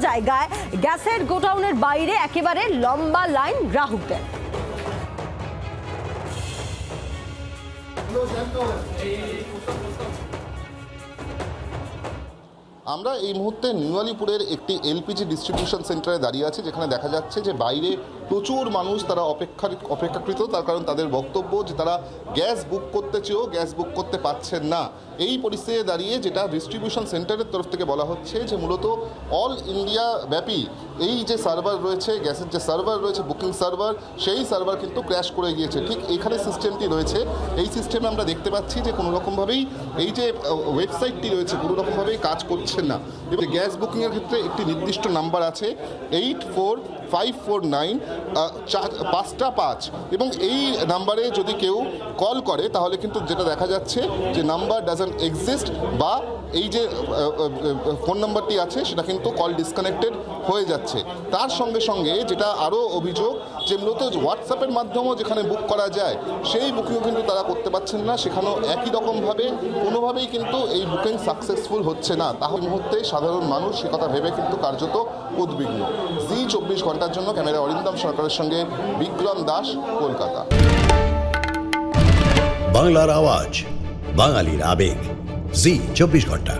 জায়গায় গ্যাসের গোডাউনের বাইরে একেবারে লম্বা লাইন গ্রাহকদের। আমরা এই মুহূর্তে নিউ আলিপুরের একটি এলপিজি ডিস্ট্রিবিউশন সেন্টারে দাঁড়িয়ে আছি, যেখানে দেখা যাচ্ছে যে বাইরে প্রচুর মানুষ তারা অপেক্ষাকৃত। তার কারণ তাদের বক্তব্য যে তারা গ্যাস বুক করতে চেয়েও গ্যাস বুক করতে পারছেন না। এই পরিস্থিতিতে দাঁড়িয়ে যেটা ডিস্ট্রিবিউশন সেন্টারের তরফ থেকে বলা হচ্ছে যে মূলত অল ইন্ডিয়া ব্যাপী এই যে সার্ভার রয়েছে, গ্যাসের যে সার্ভার রয়েছে, বুকিং সার্ভার, সেই সার্ভার কিন্তু ক্র্যাশ করে গিয়েছে। ঠিক এইখানে সিস্টেমটি রয়েছে। এই সিস্টেমে আমরা দেখতে পাচ্ছি যে কোনো রকমভাবেই এই যে ওয়েবসাইটটি রয়েছে কোনো রকমভাবেই কাজ করছে না। এবং গ্যাস বুকিংয়ের ক্ষেত্রে একটি নির্দিষ্ট নাম্বার আছে 84549 5 এবং এই নাম্বারে যদি কেউ কল করে তাহলে কিন্তু যেটা দেখা যাচ্ছে যে নাম্বার ডাজন্ট এক্সিস্ট, বা এই যে ফোন নাম্বারটি আছে সেটা কিন্তু কল ডিসকানেক্টেড হয়ে যাচ্ছে। তার সঙ্গে সঙ্গে যেটা আরও অভিযোগ যে মূলত হোয়াটসঅ্যাপের মাধ্যমেও যেখানে বুক করা যায় সেই বুকিংও কিন্তু তারা করতে পারছেন না। সেখানেও একই রকমভাবে কোনোভাবেই কিন্তু এই বুকিং সাকসেসফুল হচ্ছে না। তাহলে মুহূর্তে সাধারণ মানুষ সে কথা ভেবে কিন্তু কার্যত উদ্বিগ্ন। জি 24 ঘন্টার জন্য ক্যামেরা অরিন্দম সরকারের সঙ্গে বিক্রম দাস, কলকাতা। বাংলার আওয়াজ, বাঙালির আবেগ, জি 24 ঘন্টা।